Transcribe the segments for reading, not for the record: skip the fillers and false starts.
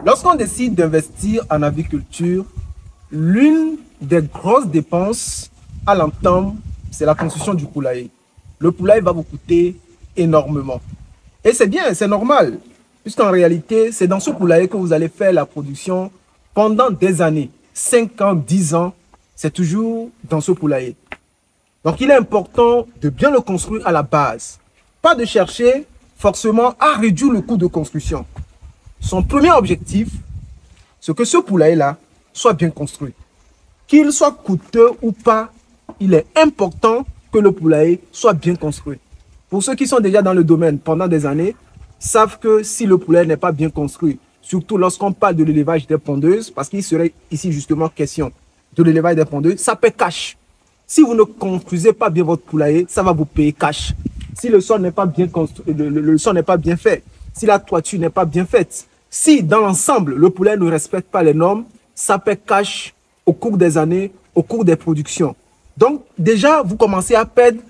Lorsqu'on décide d'investir en agriculture, l'une des grosses dépenses à l'entame, c'est la construction du poulailler. Le poulailler va vous coûter énormément. Et c'est bien, c'est normal, puisqu'en réalité, c'est dans ce poulailler que vous allez faire la production pendant des années. 5 ans, 10 ans, c'est toujours dans ce poulailler. Donc, il est important de bien le construire à la base. Pas de chercher forcément à réduire le coût de construction. Son premier objectif, c'est que ce poulailler-là soit bien construit. Qu'il soit coûteux ou pas, il est important que le poulailler soit bien construit. Pour ceux qui sont déjà dans le domaine pendant des années, savent que si le poulailler n'est pas bien construit, surtout lorsqu'on parle de l'élevage des pondeuses, parce qu'il serait ici justement question de l'élevage des pondeuses, ça paie cash. Si vous ne construisez pas bien votre poulailler, ça va vous payer cash. Si le sol n'est pas bien construit, le sol n'est pas bien fait, si la toiture n'est pas bien faite, si dans l'ensemble, le poulailler ne respecte pas les normes, ça paie cash au cours des années, au cours des productions. Donc déjà, vous commencez à perdre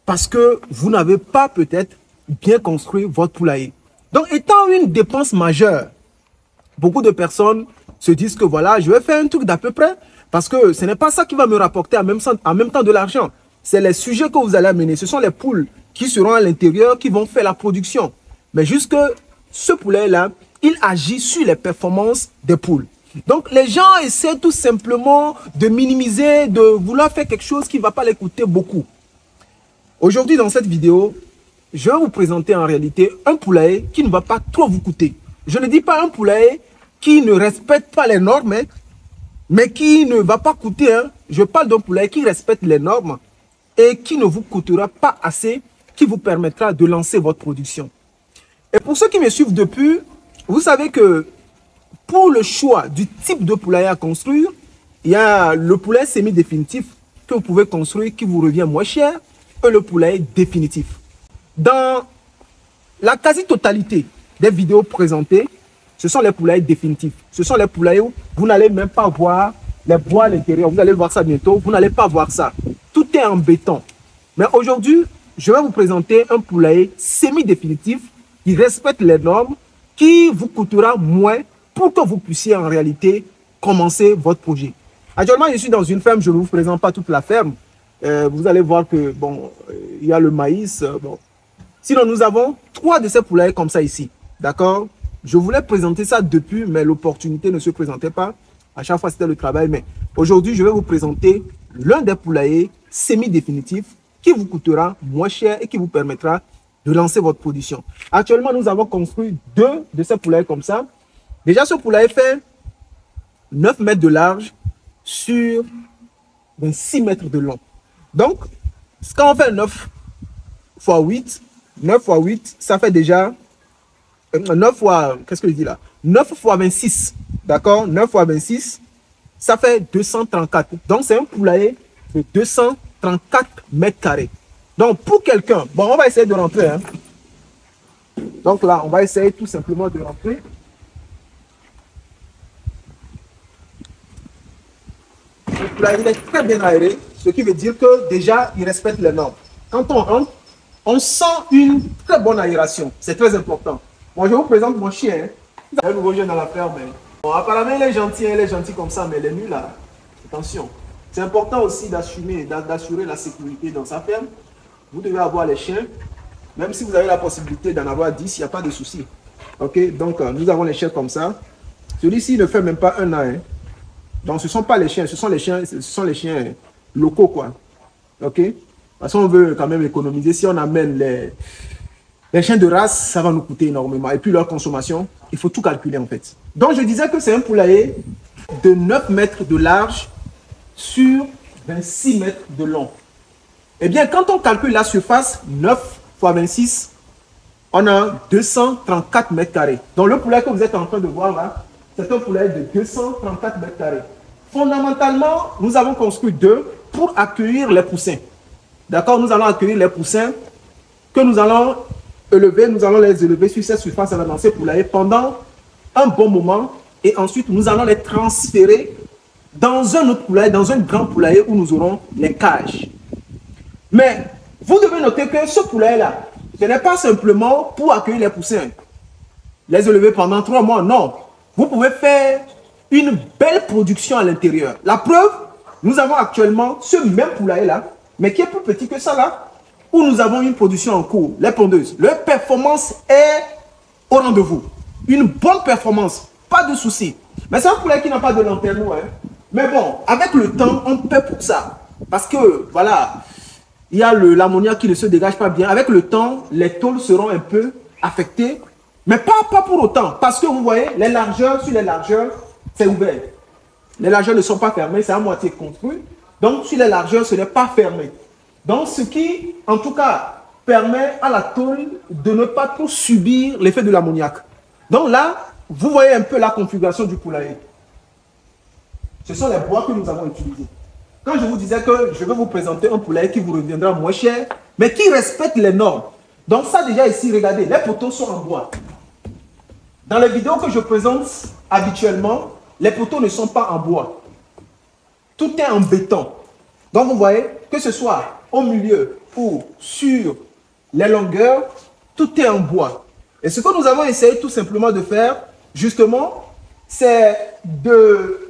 parce que vous n'avez pas peut-être bien construit votre poulailler. Donc étant une dépense majeure, beaucoup de personnes se disent que voilà, je vais faire un truc d'à peu près parce que ce n'est pas ça qui va me rapporter en même temps de l'argent. C'est les sujets que vous allez amener. Ce sont les poules qui seront à l'intérieur qui vont faire la production. Mais jusque ce poulet-là, il agit sur les performances des poules. Donc les gens essaient tout simplement de minimiser, de vouloir faire quelque chose qui ne va pas les coûter beaucoup. Aujourd'hui, dans cette vidéo, je vais vous présenter en réalité un poulailler qui ne va pas trop vous coûter. Je ne dis pas un poulailler qui ne respecte pas les normes, mais qui ne va pas coûter. Je parle d'un poulailler qui respecte les normes et qui ne vous coûtera pas assez, qui vous permettra de lancer votre production. Et pour ceux qui me suivent depuis, vous savez que pour le choix du type de poulailler à construire, il y a le poulailler semi-définitif que vous pouvez construire qui vous revient moins cher que le poulailler définitif. Dans la quasi-totalité des vidéos présentées, ce sont les poulaillers définitifs. Ce sont les poulaillers où vous n'allez même pas voir les bois à l'intérieur. Vous allez voir ça bientôt. Vous n'allez pas voir ça. Tout est en béton. Mais aujourd'hui, je vais vous présenter un poulailler semi-définitif qui respecte les normes, qui vous coûtera moins pour que vous puissiez en réalité commencer votre projet. Actuellement, je suis dans une ferme. Je ne vous présente pas toute la ferme. Vous allez voir que bon, il y a le maïs. Bon. Sinon, nous avons 3 de ces poulaillers comme ça ici. D'accord? Je voulais présenter ça depuis, mais l'opportunité ne se présentait pas. À chaque fois, c'était le travail. Mais aujourd'hui, je vais vous présenter l'un des poulaillers semi-définitifs qui vous coûtera moins cher et qui vous permettra de lancer votre production. Actuellement, nous avons construit 2 de ces poulaillers comme ça. Déjà, ce poulailler fait 9 mètres de large sur 26 mètres de long. Donc, quand on fait 9 x 8, 9 x 8, ça fait déjà 9 fois, qu'est-ce que je dis là? 9 fois 26, d'accord? 9 fois 26, ça fait 234. Donc, c'est un poulailler de 234 mètres carrés. Donc, pour quelqu'un, bon, on va essayer de rentrer. Hein. Donc là, on va essayer tout simplement de rentrer. Le poulailler est très bien aéré, ce qui veut dire que déjà, il respecte les normes. Quand on rentre, on sent une très bonne aération. C'est très important. Bon, je vous présente mon chien. Il y a un nouveau jeune dans la ferme. Bon, apparemment, il est gentil comme ça, mais les nuits là, attention. C'est important aussi d'assurer la sécurité dans sa ferme. Vous devez avoir les chiens. Même si vous avez la possibilité d'en avoir 10, il n'y a pas de souci. Ok, donc nous avons les chiens comme ça. Celui-ci ne fait même pas 1 an. Hein. Donc ce ne sont pas les chiens, ce sont les chiens locaux, quoi. Ok, parce qu'on veut quand même économiser. Si on amène les chiens de race, ça va nous coûter énormément. Et puis leur consommation, il faut tout calculer en fait. Donc je disais que c'est un poulailler de 9 mètres de large sur 26 mètres de long. Eh bien, quand on calcule la surface, 9 fois 26, on a 234 mètres carrés. Donc le poulailler que vous êtes en train de voir là, c'est un poulailler de 234 mètres carrés. Fondamentalement, nous avons construit 2 pour accueillir les poussins. D'accord? Nous allons accueillir les poussins que nous allons élever. Nous allons les élever sur cette surface dans ces poulaillers pendant un bon moment. Et ensuite, nous allons les transférer dans un autre poulailler, dans un grand poulailler où nous aurons les cages. Mais vous devez noter que ce poulailler-là, ce n'est pas simplement pour accueillir les poussins, les élever pendant 3 mois, non. vous pouvez faire une belle production à l'intérieur. La preuve, nous avons actuellement ce même poulailler-là, mais qui est plus petit que ça là, où nous avons une production en cours, les pondeuses. Leur performance est au rendez-vous. Une bonne performance, pas de souci. Mais c'est un poulailler qui n'a pas de lanterneau. Hein. Mais bon, avec le temps, on paie pour ça. Parce que, voilà, il y a l'ammoniac qui ne se dégage pas bien. Avec le temps, les tôles seront un peu affectées. Mais pas pour autant. Parce que vous voyez, les largeurs, sur les largeurs, c'est ouvert. Les largeurs ne sont pas fermées, c'est à moitié construit. Donc, sur les largeurs, ce n'est pas fermé. Donc, ce qui, en tout cas, permet à la tôle de ne pas trop subir l'effet de l'ammoniac. Donc là, vous voyez un peu la configuration du poulailler. Ce sont les bois que nous avons utilisés. Quand je vous disais que je vais vous présenter un poulailler qui vous reviendra moins cher, mais qui respecte les normes. Donc ça déjà ici, regardez, les poteaux sont en bois. Dans les vidéos que je présente habituellement, les poteaux ne sont pas en bois. Tout est en béton. Donc vous voyez, que ce soit au milieu ou sur les longueurs, tout est en bois. Et ce que nous avons essayé tout simplement de faire, justement, c'est de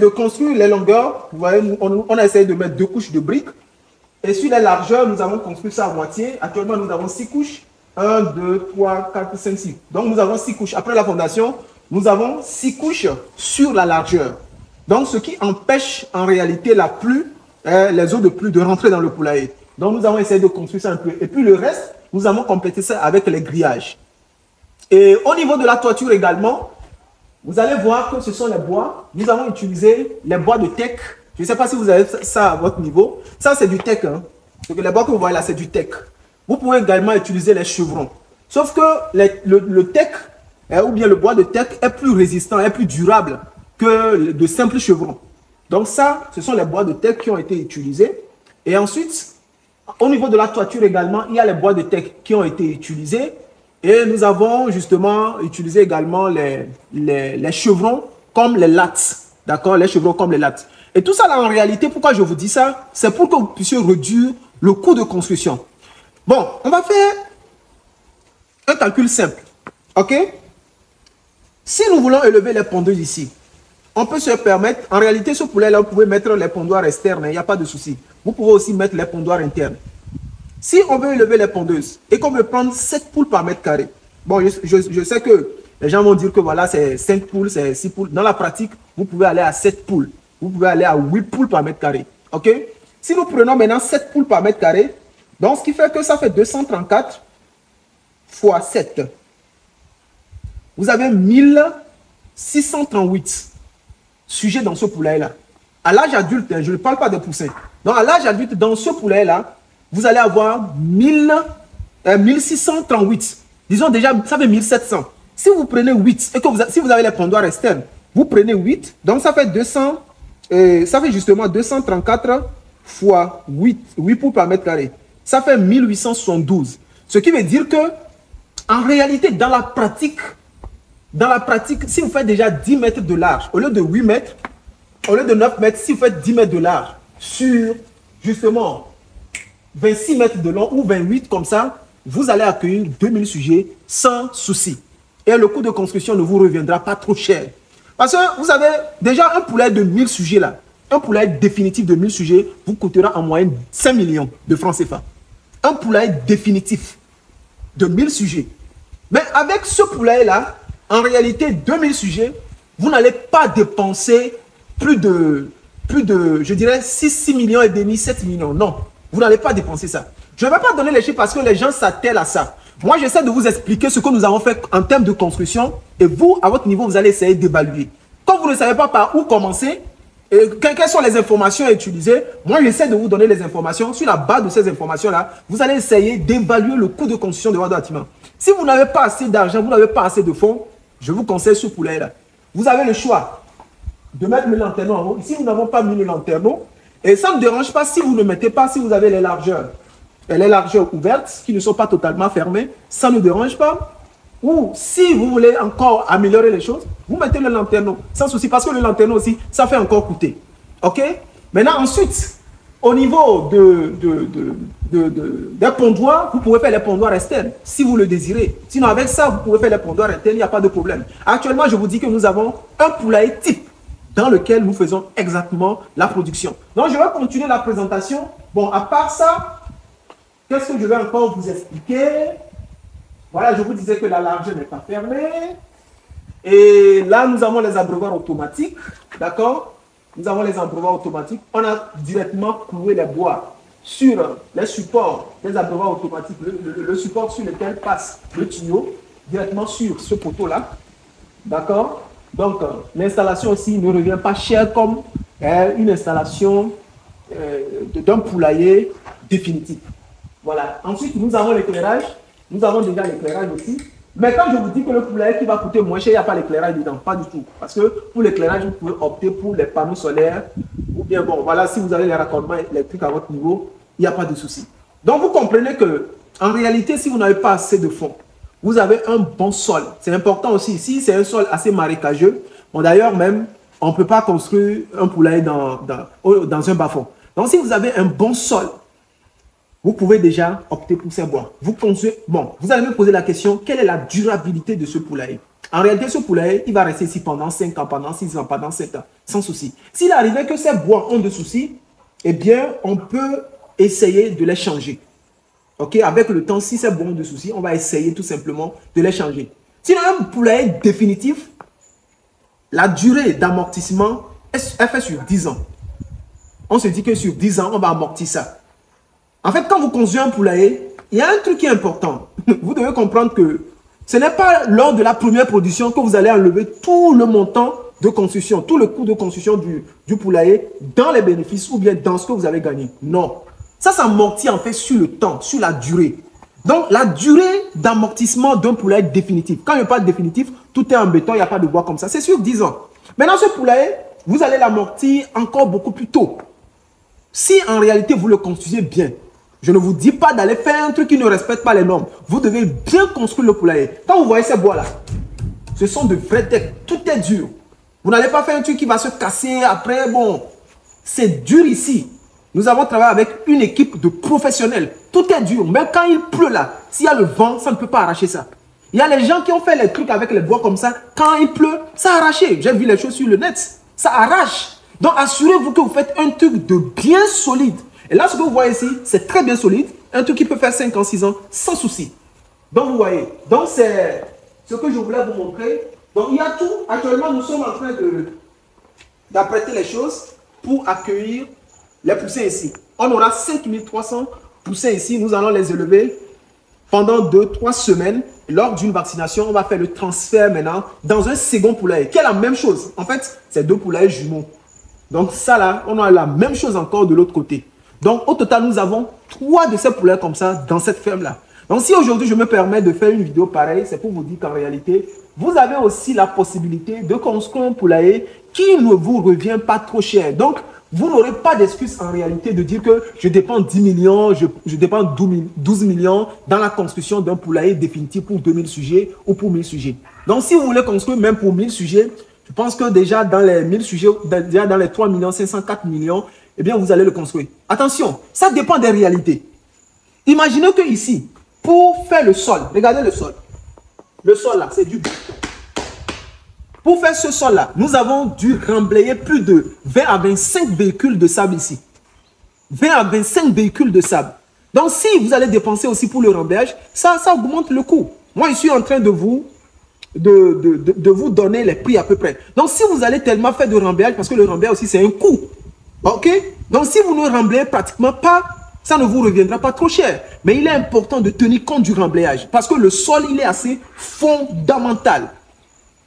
construire les longueurs. Vous voyez, on a essayé de mettre 2 couches de briques. Et sur les largeurs, nous avons construit ça à moitié. Actuellement, nous avons 6 couches. 1, 2, 3, 4, 5, 6. Donc, nous avons 6 couches. Après la fondation, nous avons 6 couches sur la largeur. Donc, ce qui empêche en réalité la pluie, les eaux de pluie de rentrer dans le poulailler. Donc, nous avons essayé de construire ça un peu. Et puis, le reste, nous avons complété ça avec les grillages. Et au niveau de la toiture également, vous allez voir que ce sont les bois. Nous avons utilisé les bois de teck. Je ne sais pas si vous avez ça à votre niveau. Ça, c'est du teck. Hein. Les bois que vous voyez là, c'est du teck. Vous pouvez également utiliser les chevrons. Sauf que le teck, ou bien le bois de teck, est plus résistant, est plus durable que de simples chevrons. Donc ça, ce sont les bois de teck qui ont été utilisés. Et ensuite, au niveau de la toiture également, il y a les bois de teck qui ont été utilisés. Et nous avons justement utilisé également les chevrons comme les lattes. D'accord? Les chevrons comme les lattes. Et tout ça là, en réalité, pourquoi je vous dis ça? C'est pour que vous puissiez réduire le coût de construction. Bon, on va faire un calcul simple. OK? Si nous voulons élever les pondeuses ici, on peut se permettre, en réalité, ce poulet-là, vous pouvez mettre les pondoirs externes, il n'y a pas de souci. Vous pouvez aussi mettre les pondoirs internes. Si on veut élever les pondeuses et qu'on veut prendre 7 poules par mètre carré, bon, je sais que les gens vont dire que voilà, c'est 5 poules, c'est 6 poules. Dans la pratique, vous pouvez aller à 7 poules. Vous pouvez aller à 8 poules par mètre carré. OK? Si nous prenons maintenant 7 poules par mètre carré, donc ce qui fait que ça fait 234 fois 7. Vous avez 1638 sujets dans ce poulailler-là. À l'âge adulte, je ne parle pas des poussins. Donc à l'âge adulte, dans ce poulailler-là, vous allez avoir 1638. Disons déjà, ça fait 1700. Si vous prenez 8, et que si vous avez les pondoirs externes, vous prenez 8, donc ça fait 200, ça fait justement 234 fois 8 poules par mètre carré. Ça fait 1872. Ce qui veut dire que, en réalité, dans la pratique, si vous faites déjà 10 mètres de large, au lieu de 8 mètres, au lieu de 9 mètres, si vous faites 10 mètres de large sur, justement, 26 mètres de long ou 28 comme ça, vous allez accueillir 2000 sujets sans souci. Et le coût de construction ne vous reviendra pas trop cher. Parce que vous avez déjà un poulet de 1000 sujets là. Un poulet définitif de 1000 sujets vous coûtera en moyenne 5 millions de francs CFA. Un poulet définitif de 1000 sujets. Mais avec ce poulet là, en réalité, 2000 sujets, vous n'allez pas dépenser plus de, je dirais, 6 millions et demi, 7 millions. Non, vous n'allez pas dépenser ça. Je ne vais pas donner les chiffres parce que les gens s'attellent à ça. Moi, j'essaie de vous expliquer ce que nous avons fait en termes de construction et vous, à votre niveau, vous allez essayer d'évaluer. Quand vous ne savez pas par où commencer, quelles sont les informations à utiliser, moi, j'essaie de vous donner les informations. Sur la base de ces informations-là, vous allez essayer d'évaluer le coût de construction de votre bâtiment. Si vous n'avez pas assez d'argent, vous n'avez pas assez de fonds, je vous conseille ce poulet-là. Vous avez le choix de mettre le lanterneau en haut. Ici, nous n'avons pas mis le lanterneau. Et ça ne dérange pas si vous ne mettez pas, si vous avez les largeurs ouvertes, qui ne sont pas totalement fermées, ça ne dérange pas. Ou si vous voulez encore améliorer les choses, vous mettez le lanterneau, sans souci, parce que le lanterneau aussi, ça fait encore coûter. OK? Maintenant, ensuite, Au niveau des pondoirs, vous pouvez faire les pondoirs externes si vous le désirez. Sinon, avec ça, vous pouvez faire les pondoirs internes, il n'y a pas de problème. Actuellement, je vous dis que nous avons un poulailler type dans lequel nous faisons exactement la production. Donc, je vais continuer la présentation. Bon, à part ça, qu'est-ce que je vais encore vous expliquer? Voilà, je vous disais que la largeur n'est pas fermée. Et là, nous avons les abreuvoirs automatiques. D'accord? Nous avons les abreuvoirs automatiques. On a directement cloué les bois sur les supports des abreuvoirs automatiques, le support sur lequel passe le tuyau, directement sur ce poteau-là. D'accord? Donc, l'installation aussi ne revient pas cher comme une installation d'un poulailler définitif. Voilà. Ensuite, nous avons l'éclairage. Nous avons déjà l'éclairage aussi. Mais quand je vous dis que le poulailler qui va coûter moins cher, il n'y a pas l'éclairage dedans, pas du tout. Parce que pour l'éclairage, vous pouvez opter pour les panneaux solaires. Ou bien, bon, voilà, si vous avez les raccordements électriques à votre niveau, il n'y a pas de souci. Donc, vous comprenez que, en réalité, si vous n'avez pas assez de fonds, vous avez un bon sol. C'est important aussi. Si c'est un sol assez marécageux, bon, d'ailleurs, même, on ne peut pas construire un poulailler dans un bas-fond. Donc, si vous avez un bon sol, vous pouvez déjà opter pour ces bois. Vous construisez, bon, vous allez me poser la question, quelle est la durabilité de ce poulailler? En réalité, ce poulailler, il va rester ici pendant 5 ans, pendant 6 ans, pendant 7 ans, sans souci. S'il arrivait que ces bois ont des soucis, eh bien, on peut essayer de les changer. Ok, avec le temps, si ces bois ont des soucis, on va essayer tout simplement de les changer. Sinon, un poulailler définitif, la durée d'amortissement est fait sur 10 ans. On se dit que sur 10 ans, on va amortir ça. En fait, quand vous construisez un poulailler, il y a un truc qui est important. Vous devez comprendre que ce n'est pas lors de la première production que vous allez enlever tout le montant de construction, tout le coût de construction du poulailler dans les bénéfices ou bien dans ce que vous avez gagné. Non. Ça s'amortit en fait sur le temps, sur la durée. Donc, la durée d'amortissement d'un poulailler définitif. Quand il n'y a pas de définitif, tout est en béton, il n'y a pas de bois comme ça. C'est sur 10 ans. Maintenant, ce poulailler, vous allez l'amortir encore beaucoup plus tôt. Si en réalité, vous le construisez bien, je ne vous dis pas d'aller faire un truc qui ne respecte pas les normes. Vous devez bien construire le poulailler. Quand vous voyez ces bois-là, ce sont de vrais decks. Tout est dur. Vous n'allez pas faire un truc qui va se casser après. Bon, c'est dur ici. Nous avons travaillé avec une équipe de professionnels. Tout est dur. Même quand il pleut là, s'il y a le vent, ça ne peut pas arracher ça. Il y a les gens qui ont fait les trucs avec les bois comme ça. Quand il pleut, ça a arraché. J'ai vu les choses sur le net. Ça arrache. Donc, assurez-vous que vous faites un truc de bien solide. Et là, ce que vous voyez ici, c'est très bien solide. Un truc qui peut faire 5 ans, 6 ans, sans souci. Donc, vous voyez. Donc, c'est ce que je voulais vous montrer. Donc, il y a tout. Actuellement, nous sommes en train d'apprêter les choses pour accueillir les poussins ici. On aura 5300 poussins ici. Nous allons les élever pendant 2-3 semaines. Lors d'une vaccination, on va faire le transfert maintenant dans un second poulailler, qui est la même chose. En fait, c'est 2 poulaillers jumeaux. Donc, ça là, on a la même chose encore de l'autre côté. Donc, au total, nous avons 3 de ces poulails comme ça dans cette ferme-là. Donc, si aujourd'hui, je me permets de faire une vidéo pareille, c'est pour vous dire qu'en réalité, vous avez aussi la possibilité de construire un poulailler qui ne vous revient pas trop cher. Donc, vous n'aurez pas d'excuse en réalité de dire que je dépense 10 millions, je dépense 12 millions dans la construction d'un poulailler définitif pour 2000 sujets ou pour 1000 sujets. Donc, si vous voulez construire même pour 1000 sujets, je pense que déjà dans les 1000 sujets, déjà dans les 3 millions, 504 millions, eh bien, vous allez le construire. Attention, ça dépend des réalités. Imaginez que ici, pour faire le sol, regardez le sol. Le sol là, c'est du béton. Pour faire ce sol-là, nous avons dû remblayer plus de 20 à 25 véhicules de sable ici. 20 à 25 véhicules de sable. Donc, si vous allez dépenser aussi pour le remblayage, ça augmente le coût. Moi, je suis en train de vous donner les prix à peu près. Donc, si vous allez tellement faire de remblayage, parce que le remblayage aussi, c'est un coût. OK? Donc, si vous ne remblayez pratiquement pas, ça ne vous reviendra pas trop cher. Mais il est important de tenir compte du remblayage. Parce que le sol, il est assez fondamental.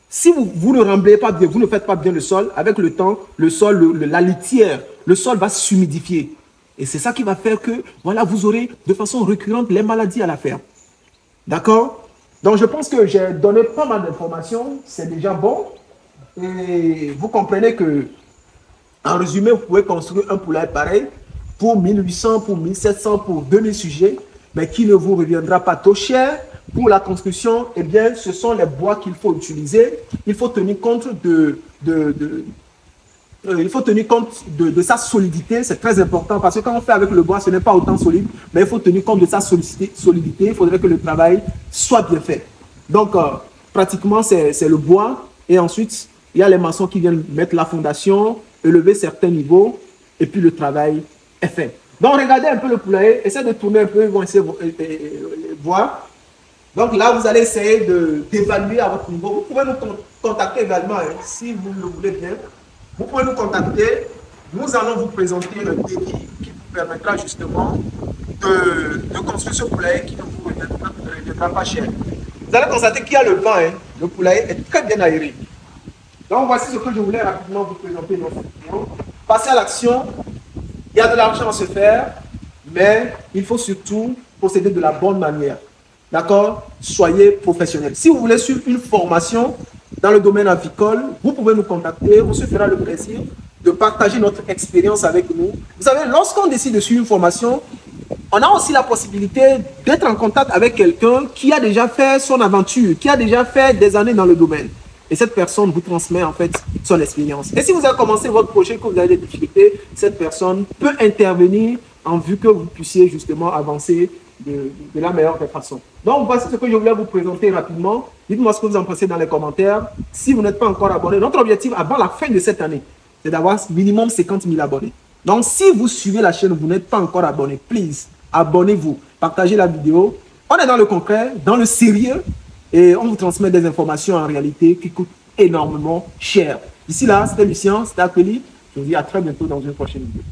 Si vous ne remblayez pas bien, vous ne faites pas bien le sol, avec le temps, le sol, la litière, le sol va s'humidifier. Et c'est ça qui va faire que, voilà, vous aurez de façon récurrente les maladies à la ferme. D'accord? Donc, je pense que j'ai donné pas mal d'informations. C'est déjà bon. Et vous comprenez que, en résumé, vous pouvez construire un poulailler pareil pour 1800, pour 1700, pour 2000 sujets, mais qui ne vous reviendra pas trop cher. Pour la construction, eh bien, ce sont les bois qu'il faut utiliser. Il faut tenir compte il faut tenir compte de sa solidité, c'est très important parce que quand on fait avec le bois, ce n'est pas autant solide, mais il faut tenir compte de sa solidité. Il faudrait que le travail soit bien fait. Donc, pratiquement, c'est le bois et ensuite, il y a les maçons qui viennent mettre la fondation, élever certains niveaux et puis le travail est fait. Donc, regardez un peu le poulailler, essayez de tourner un peu, ils vont essayer de voir. Donc là, vous allez essayer d'évaluer à votre niveau. Vous pouvez nous contacter également, hein, si vous le voulez bien. Vous pouvez nous contacter. Nous allons vous présenter un défi qui vous permettra justement de construire ce poulailler qui ne vous reviendra pas cher. Vous allez constater qu'il y a le vent. Hein. Le poulailler est très bien aéré. Donc voici ce que je voulais rapidement vous présenter dans cette vidéo. Passez à l'action. Il y a de l'argent à se faire, mais il faut surtout procéder de la bonne manière. D'accord? Soyez professionnels. Si vous voulez suivre une formation dans le domaine avicole, vous pouvez nous contacter. On se fera le plaisir de partager notre expérience avec nous. Vous savez, lorsqu'on décide de suivre une formation, on a aussi la possibilité d'être en contact avec quelqu'un qui a déjà fait son aventure, qui a déjà fait des années dans le domaine. Et cette personne vous transmet en fait son expérience. Et si vous avez commencé votre projet, que vous avez des difficultés, cette personne peut intervenir en vue que vous puissiez justement avancer de la meilleure des façons. Donc, voici ce que je voulais vous présenter rapidement. Dites-moi ce que vous en pensez dans les commentaires. Si vous n'êtes pas encore abonné, notre objectif avant la fin de cette année, c'est d'avoir minimum 50 000 abonnés. Donc, si vous suivez la chaîne, vous n'êtes pas encore abonné, please, abonnez-vous, partagez la vidéo. On est dans le concret, dans le sérieux, et on vous transmet des informations en réalité qui coûtent énormément cher. D'ici là, c'était Lucien, c'était Akeli. Je vous dis à très bientôt dans une prochaine vidéo.